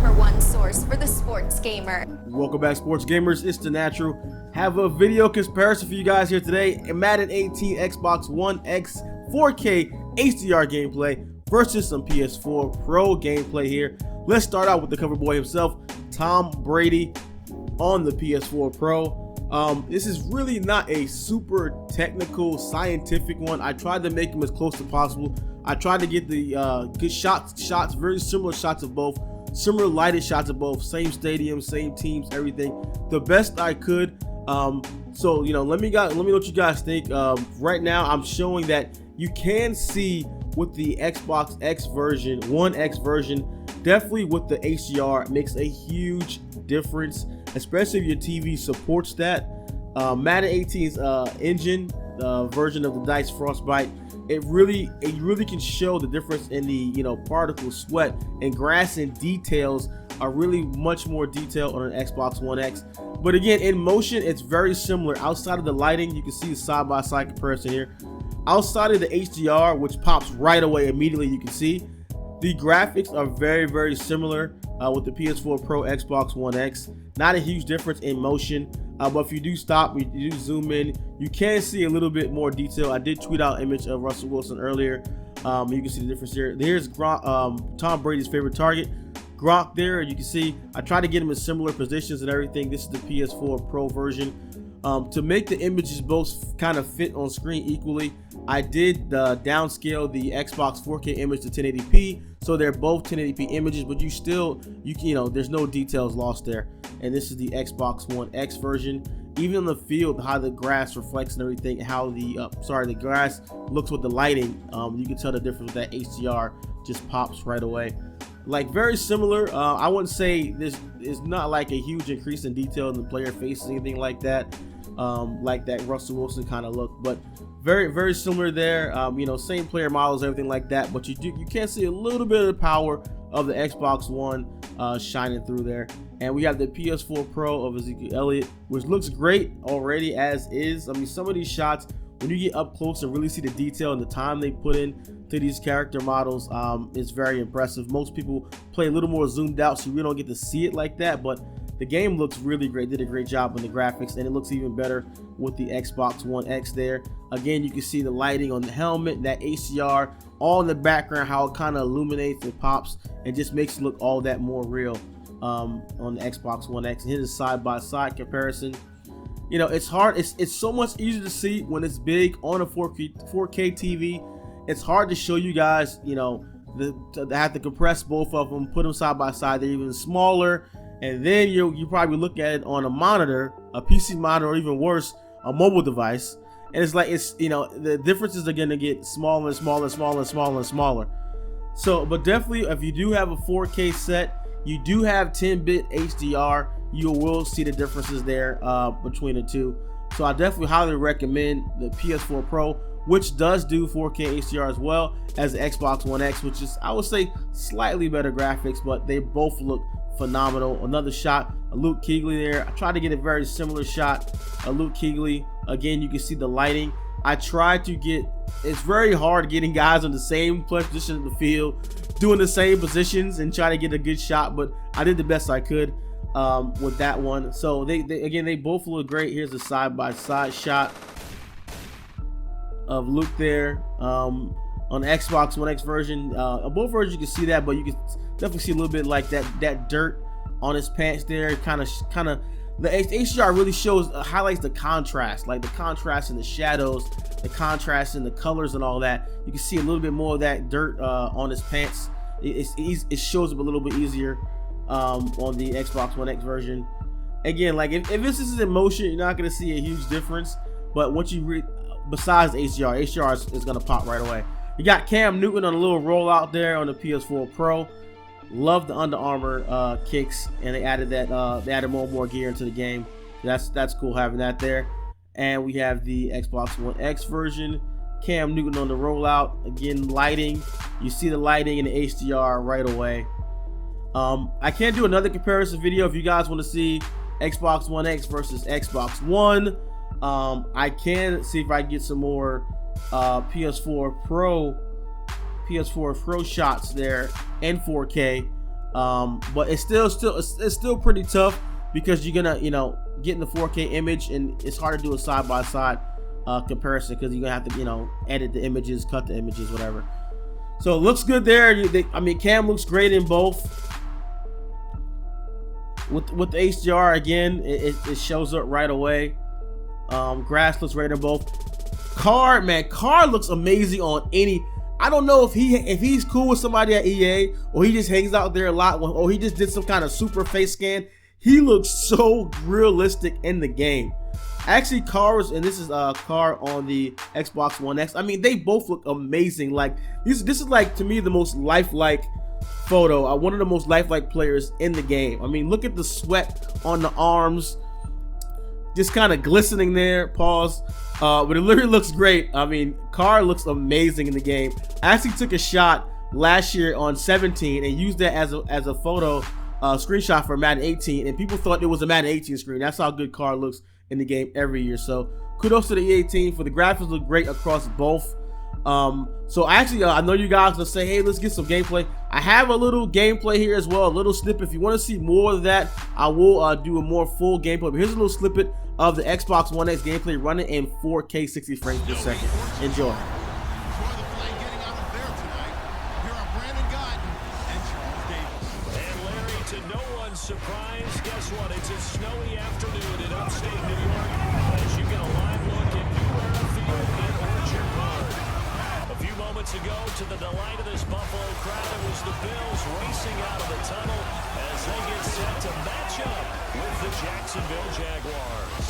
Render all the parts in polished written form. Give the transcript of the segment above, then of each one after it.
#1 source for the sports gamer. Welcome back, sports gamers. It's the Natural. Have a video comparison for you guys here today. In Madden 18 Xbox One X 4K HDR gameplay versus some PS4 Pro gameplay here. Let's start out with the cover boy himself, Tom Brady, on the PS4 Pro. This is really not a super technical, scientific one. I tried to make them as close as possible. I tried to get the good shots, very similar shots of both, similar lighted shots of both, same stadium, same teams, everything, the best I could. So let me know what you guys think. Right now, I'm showing that you can see with the Xbox X version, One X version, definitely with the HDR makes a huge difference, especially if your TV supports that. Madden 18's engine version of the Dice Frostbite, it really can show the difference in the particle sweat and grass, and details are really much more detailed on an Xbox One X. But again, in motion, it's very similar. Outside of the lighting, you can see the side-by-side comparison here. Outside of the HDR, which pops right away immediately, you can see the graphics are very similar with the PS4 Pro, Xbox One X. Not a huge difference in motion, but if you do stop, you do zoom in, you can see a little bit more detail. I did tweet out an image of Russell Wilson earlier. You can see the difference here. Here's Tom Brady's favorite target, Gronk there. You can see I try to get him in similar positions and everything. This is the PS4 Pro version. To make the images both kind of fit on screen equally, I did downscale the Xbox 4K image to 1080p, so they're both 1080p images, but there's no details lost there. And this is the Xbox One X version. Even on the field, how the grass reflects and everything, how the grass looks with the lighting, you can tell the difference with that HDR just pops right away. Like, very similar. I wouldn't say this is not like a huge increase in detail in the player faces, anything like that Russell Wilson kind of look, but very similar there. Same player models, everything like that, but you can see a little bit of the power of the Xbox One shining through there. And we have the PS4 Pro of Ezekiel Elliott, which looks great already as is. I mean, some of these shots, when you get up close and really see the detail and the time they put in to these character models, is very impressive. Most people play a little more zoomed out, so you really don't get to see it like that, but the game looks really great. Did a great job on the graphics, and it looks even better with the Xbox One X there. Again, you can see the lighting on the helmet, that HDR, all in the background, how it kind of illuminates and pops and just makes it look all that more real on the Xbox One X. And here's a side-by-side comparison. It's hard. It's so much easier to see when it's big on a 4K TV. It's hard to show you guys, to have to compress both of them, put them side by side. They're even smaller. And then you probably look at it on a monitor, a PC monitor, or even worse, a mobile device. And it's like, the differences are going to get smaller and smaller. So, but definitely, if you do have a 4K set, you do have 10-bit HDR, you will see the differences there between the two. So I definitely highly recommend the PS4 Pro, which does do 4K HDR as well as the Xbox One X, which is, I would say, slightly better graphics, but they both look phenomenal. Another shot, a Luke Kuechly there. I tried to get a very similar shot, a Luke Kuechly. Again, you can see the lighting. I tried to it's very hard getting guys on the same position in the field, doing the same positions and trying to get a good shot, but I did the best I could with that one. So they both look great. Here's a side-by-side shot of Luke there on the Xbox One X version. Both versions you can see that, but you can definitely see a little bit like that dirt on his pants there. Kind of the HDR really highlights the contrast, like the contrast in the shadows, the contrast in the colors and all that. You can see a little bit more of that dirt on his pants. It shows up a little bit easier on the Xbox One X version. Again, like if this is in motion, you're not going to see a huge difference, but once you besides HDR is going to pop right away. You got Cam Newton on a little rollout there on the PS4 Pro. Love the Under Armour kicks, and they added that. They added more and more gear into the game. That's cool having that there. And we have the Xbox One X version. Cam Newton on the rollout. Again, lighting. You see the lighting and the HDR right away. I can do another comparison video if you guys want to see Xbox One X versus Xbox One. I can see if I can get some more PS4 Pro shots there in 4K. But it's still pretty tough because you're gonna get in the 4K image, and it's hard to do a side by side comparison because you're gonna have to edit the images, cut the images, whatever. So it looks good there. I mean, Cam looks great in both. With the HDR again, it shows up right away. Grass looks great in both. Carr looks amazing on any. I don't know if he's cool with somebody at EA, or he just hangs out there a lot, or he just did some kind of super face scan. He looks so realistic in the game. Actually, Carr's, and this is Carr on the Xbox One X. I mean, they both look amazing. Like this is like, to me, the most lifelike photo. One of the most lifelike players in the game. I mean, look at the sweat on the arms, just kind of glistening there. Pause. But it literally looks great. I mean, Carr looks amazing in the game. I actually took a shot last year on 17 and used that as a photo screenshot for Madden 18, and people thought it was a Madden 18 screen. That's how good Carr looks in the game every year. So kudos to the EA team for the graphics. Look great across both. So actually, I know you guys will say, hey, let's get some gameplay. I have a little gameplay here as well, a little snippet. If you want to see more of that, I will do a more full gameplay. But here's a little snippet of the Xbox One X gameplay running in 4K 60 frames per second. Enjoy. Surprise, guess what? It's a snowy afternoon in upstate New York as you get a live look at New Era Field in Orchard Park. A few moments ago, to the delight of this Buffalo crowd, it was the Bills racing out of the tunnel as they get set to match up with the Jacksonville Jaguars.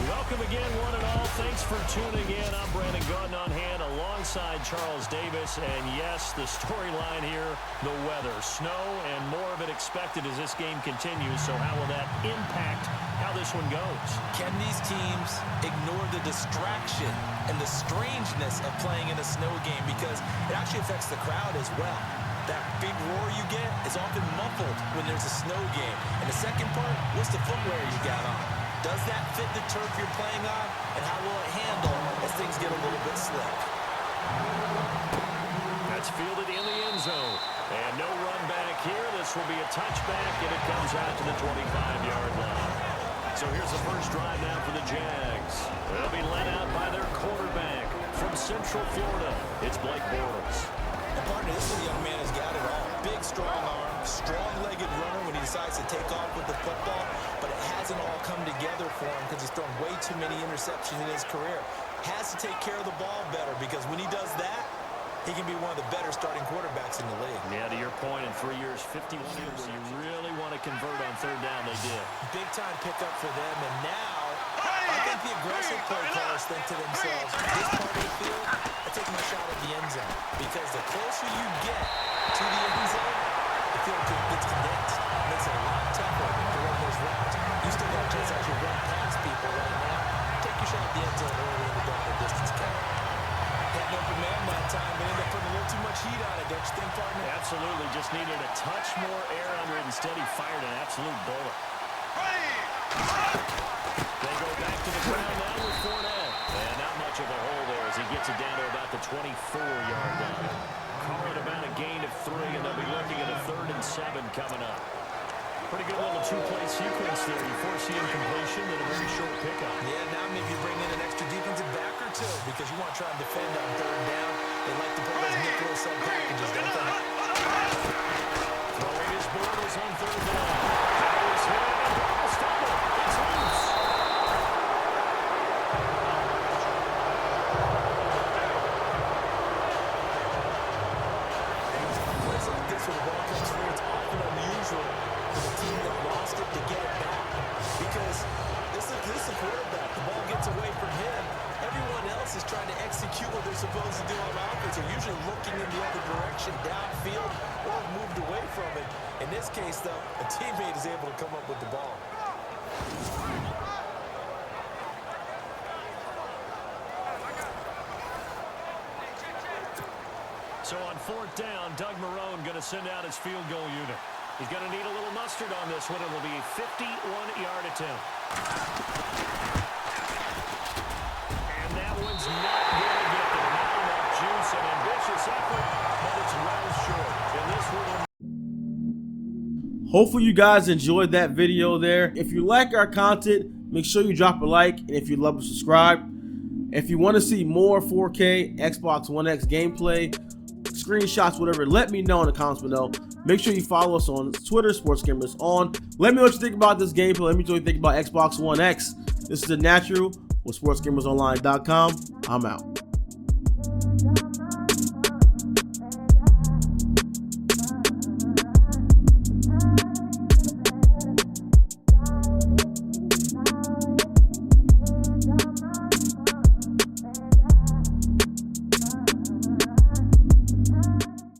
Welcome again, one and all. Thanks for tuning in. I'm Brandon Gunn on hand alongside Charles Davis. And yes, the storyline here, the weather, snow, and more of it expected as this game continues. So how will that impact how this one goes? Can these teams ignore the distraction and the strangeness of playing in a snow game? Because it actually affects the crowd as well. That big roar you get is often muffled when there's a snow game. And the second part, what's the footwear you got on? Does that fit the turf you're playing on? And how will it handle as things get a little bit slick? That's fielded in the end zone. And no run back here. This will be a touchback, and it comes out to the 25-yard line. So here's the first drive now for the Jags. They'll be led out by their quarterback from Central Florida. It's Blake Bortles. And partner, this young man has got it all. Big, strong arm, strong-legged runner when he decides to take off with the football, but it hasn't all come together for him because he's thrown way too many interceptions in his career. Has to take care of the ball better because when he does that, he can be one of the better starting quarterbacks in the league. Yeah, to your point, in 3 years, 51 years, where you really want to convert on third down, they did. Big-time pickup for them, and now I think the aggressive play callers think to themselves, this part of the field, I take my shot at the end zone. Because the closer you get to the end zone, the field gets condensed. It makes it a lot tougher to run those routes. You still got a chance to actually run past people right now. Take your shot at the end zone early in the down the distance count. Had an open man that time, but ended up putting a little too much heat on it, don't you think, partner? Absolutely. Just needed a touch more air under it. Instead, he fired an absolute bullet. They go back to the ground now with Fournette. And not much of a hole there as he gets it down to about the 24-yard line. Carr at about a gain of 3, and they'll be looking at a 3rd and 7 coming up. Pretty good little two-play sequence there. You foresee incompletion and a very short pickup. Yeah, now maybe bring in an extra defensive back or two because you want to try and defend on 3rd down. They like to play those nickel sub packages, don't they? Throwing his Bortles on 3rd down. That is hit. Ball stumble. It's loose. Plays like this when the ball comes through, it's often unusual for the team that lost it to get it back. Because this is a quarterback. The ball gets away from him. Everyone else is trying to execute what they're supposed to do on offense. They're usually looking in the other direction, downfield, or moved away from it. In this case, though, a teammate is able to come up with the ball. So on 4th down, Doug Marrone going to send out his field goal unit. He's going to need a little mustard on this one. It will be a 51-yard attempt. And that one's not going to get there. Not enough juice and ambitious effort, but it's well short. And this Hopefully you guys enjoyed that video there. If you like our content, make sure you drop a like, and if you'd love to subscribe. If you want to see more 4K Xbox One X gameplay, screenshots, whatever, let me know in the comments below. Make sure you follow us on Twitter, Sports Gamers On. Let me know what you think about this gameplay. Let me know what you think about Xbox One X. This is The Natural with SportsGamersOnline.com. I'm out.